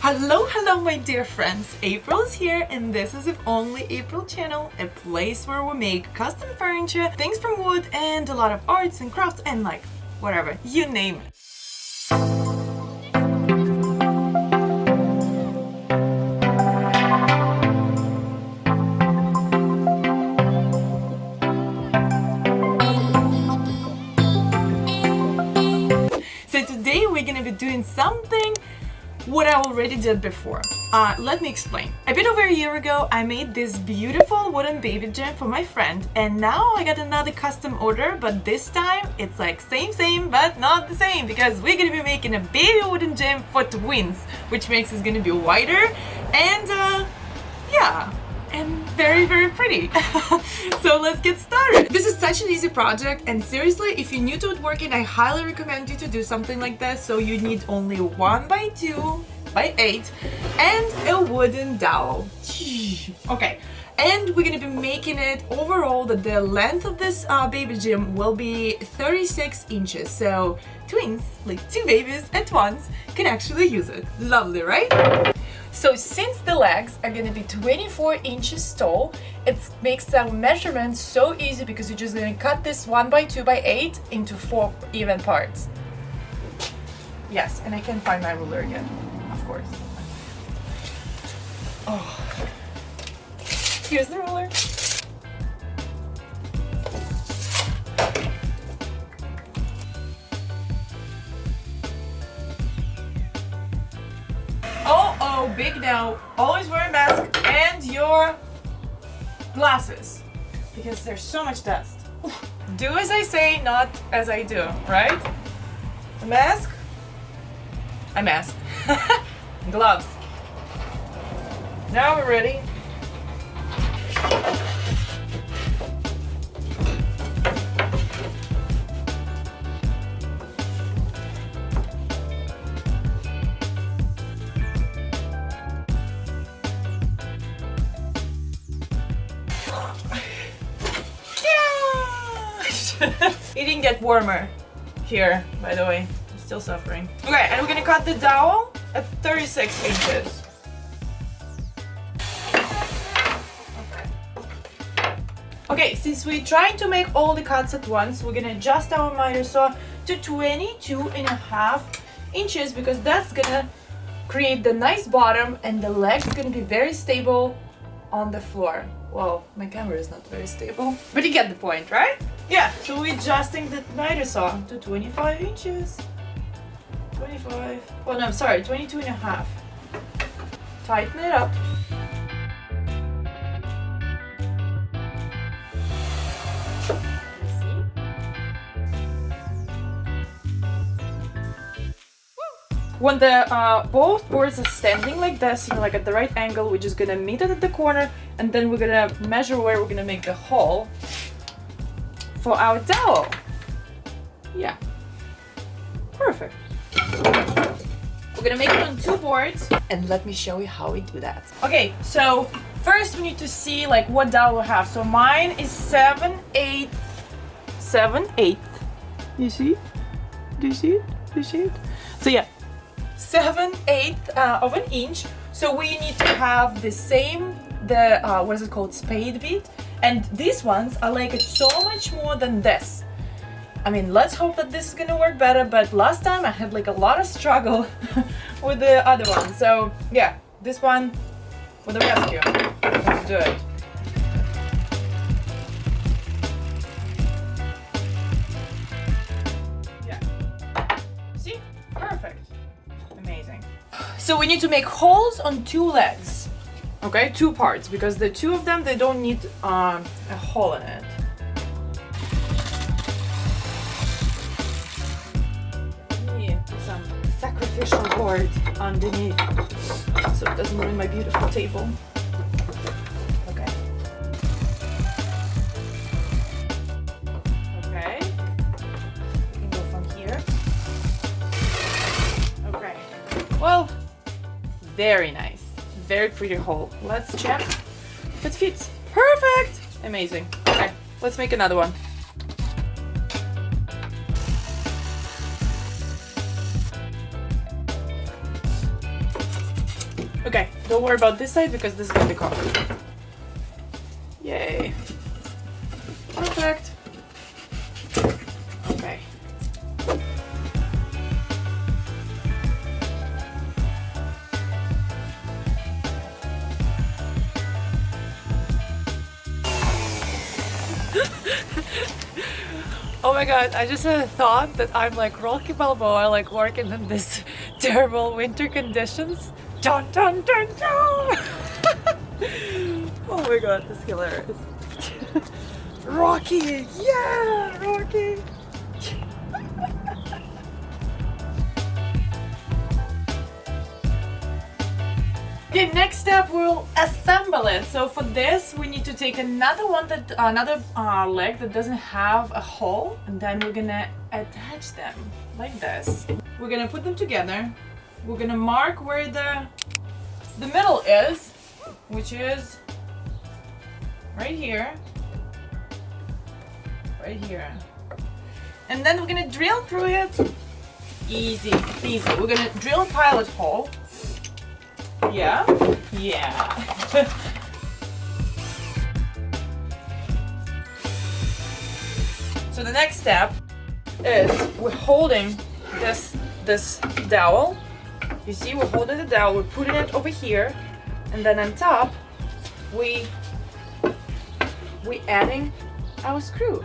Hello my dear friends, April is here and this is If Only April channel, a place where we make custom furniture, things from wood and a lot of arts and crafts and like whatever, you name it. So today we're gonna be doing something what I already did before. Let me explain. A bit over a year ago, I made this beautiful wooden baby gym for my friend, and now I got another custom order, but this time it's like same, but not the same, because we're gonna be making a baby wooden gym for twins, which makes it gonna be wider and yeah, and very pretty. So let's get started. This is such an easy project, and seriously, if you're new to woodworking, I highly recommend you to do something like this. So you need only 1x2 by 8 and a wooden dowel. Okay, and we're gonna be making it overall that the length of this baby gym will be 36 inches. So twins, like two babies at once, can actually use it. Lovely, right? So since the legs are gonna be 24 inches tall, it makes our measurements so easy because you're just gonna cut this 1x2 by 8 into 4 even parts. Yes, and I can find my ruler again, of course. Oh, here's the ruler. Oh, big no. Always wear a mask and your glasses because there's so much dust. Do as I say, not as I do, right? A mask, a mask, gloves. Now we're ready. It didn't get warmer here, by the way. I'm still suffering. Okay, and we're gonna cut the dowel at 36 inches. Okay, since we're trying to make all the cuts at once, we're gonna adjust our miter saw to 22.5 inches because that's gonna create the nice bottom and the leg's gonna be very stable on the floor. Well, my camera is not very stable, but you get the point, right? Yeah, so we're adjusting the miter saw to 25 inches. 25, well no, I'm sorry, 22.5. Tighten it up. When the both boards are standing like this, you know, like at the right angle, we're just gonna meet it at the corner, and then we're gonna measure where we're gonna make the hole for our dowel. Yeah, perfect. We're gonna make it on 2 boards, and let me show you how we do that. Okay, so first we need to see like what dowel we have. So mine is 7/8. You see? Do you see it? Do you see it? So yeah, 7/8 of an inch. So we need to have the same, what is it called, spade bit, and these ones are like it's so much more than this. I mean, let's hope that this is gonna work better, but last time I had like a lot of struggle with the other one. So yeah, this one with the rescue. Let's do it. Yeah. See? Perfect. Amazing. So we need to make holes on 2 legs. Okay, 2 parts, because the 2 of them, they don't need a hole in it. Put some sacrificial board underneath so it doesn't ruin my beautiful table. Okay. Okay. We can go from here. Okay. Well, very nice. Very pretty hole. Let's check if it fits. Perfect! Amazing. Okay, let's make another one. Okay, don't worry about this side because this is gonna be covered. Yay. Perfect. Okay. Oh my god, I just had a thought that I'm like Rocky Balboa, like working in this terrible winter conditions. Dun dun dun dun! Oh my god, this is hilarious. Rocky! Yeah! Rocky! Okay, next step we'll assemble it. So for this we need to take another leg that doesn't have a hole, and then we're gonna attach them like this. We're gonna put them together. We're gonna mark where the middle is, which is right here. Right here. And then we're gonna drill through it. Easy peasy. We're gonna drill a pilot hole. Yeah, yeah. So the next step is we're holding this dowel. You see, we're holding the dowel, we're putting it over here, and then on top we adding our screw,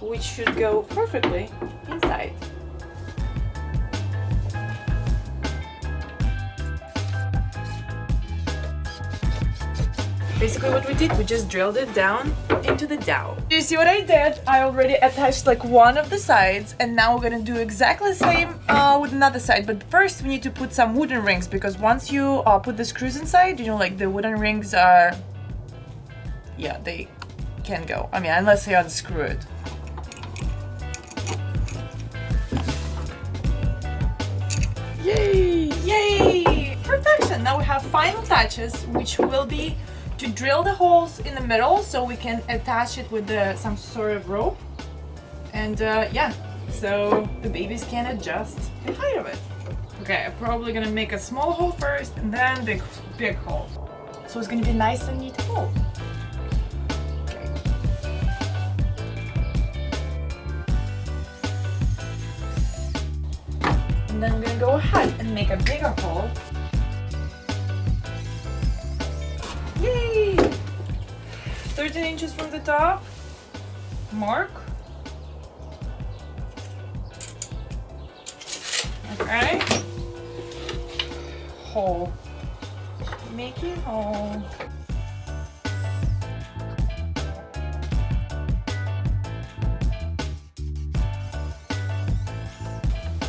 which should go perfectly inside. Basically what we did, we just drilled it down into the dowel. You see what I did? I already attached like one of the sides, and now we're gonna do exactly the same with another side. But first we need to put some wooden rings, because once you put the screws inside, you know, like the wooden rings are, yeah, they can't go. I mean, unless you unscrew it. Yay! Yay! Perfection! Now we have final touches, which will be to drill the holes in the middle so we can attach it with some sort of rope. And yeah, so the babies can adjust the height of it. Okay, I'm probably gonna make a small hole first and then big hole. So it's gonna be nice and neat hole. Okay. And then I'm gonna go ahead and make a bigger hole. Yay! 13 inches from the top. Mark. Okay. Hole. Make it hole.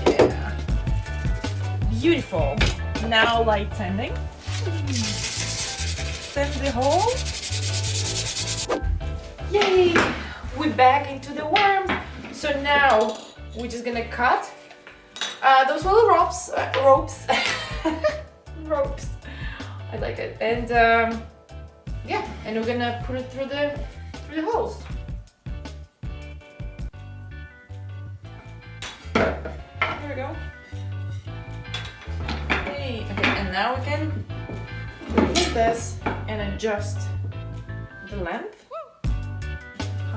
Yeah. Beautiful. Now light sanding. Send the hole. Yay! We're back into the worm. So now we're just gonna cut those little ropes. Ropes. I like it. And yeah, and we're gonna put it through the holes. There we go. Yay. Okay, and now we can like this and adjust the length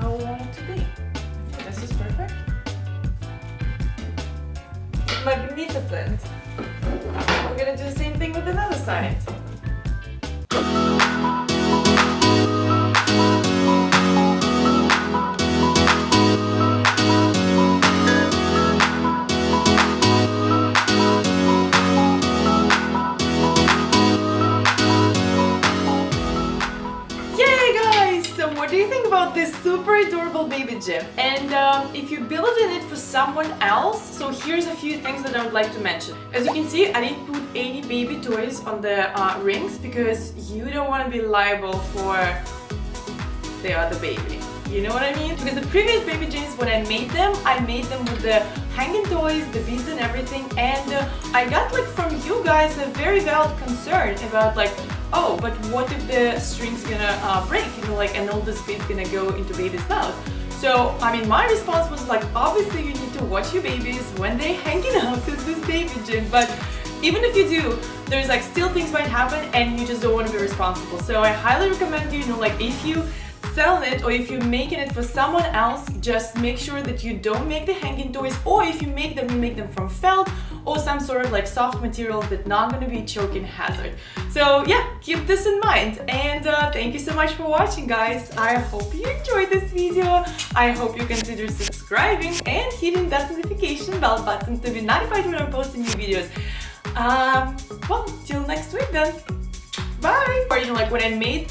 how we want it to be. Okay, this is perfect. Magnificent. We're gonna do the same thing with another side. What do you think about this super adorable baby gym? And if you're building it for someone else, so here's a few things that I would like to mention. As you can see, I didn't put any baby toys on the rings because you don't want to be liable for the other baby. You know what I mean? Because the previous baby gyms, when I made them with the hanging toys, the beads and everything, and I got like from you guys a very valid concern about like, oh, but what if the string's gonna break, you know, like, and all the beads gonna go into baby's mouth? So, I mean, my response was like, obviously you need to watch your babies when they're hanging out at this baby gym, but even if you do, there's like still things might happen and you just don't want to be responsible. So I highly recommend you, like if you sell it or if you're making it for someone else, just make sure that you don't make the hanging toys, or if you make them from felt or some sort of like soft material that's not going to be choking hazard. So yeah, keep this in mind, and thank you so much for watching, guys. I hope you enjoyed this video. I hope you consider subscribing and hitting that notification bell button to be notified when I post new videos. Well, till next week then. Bye! Or like when I made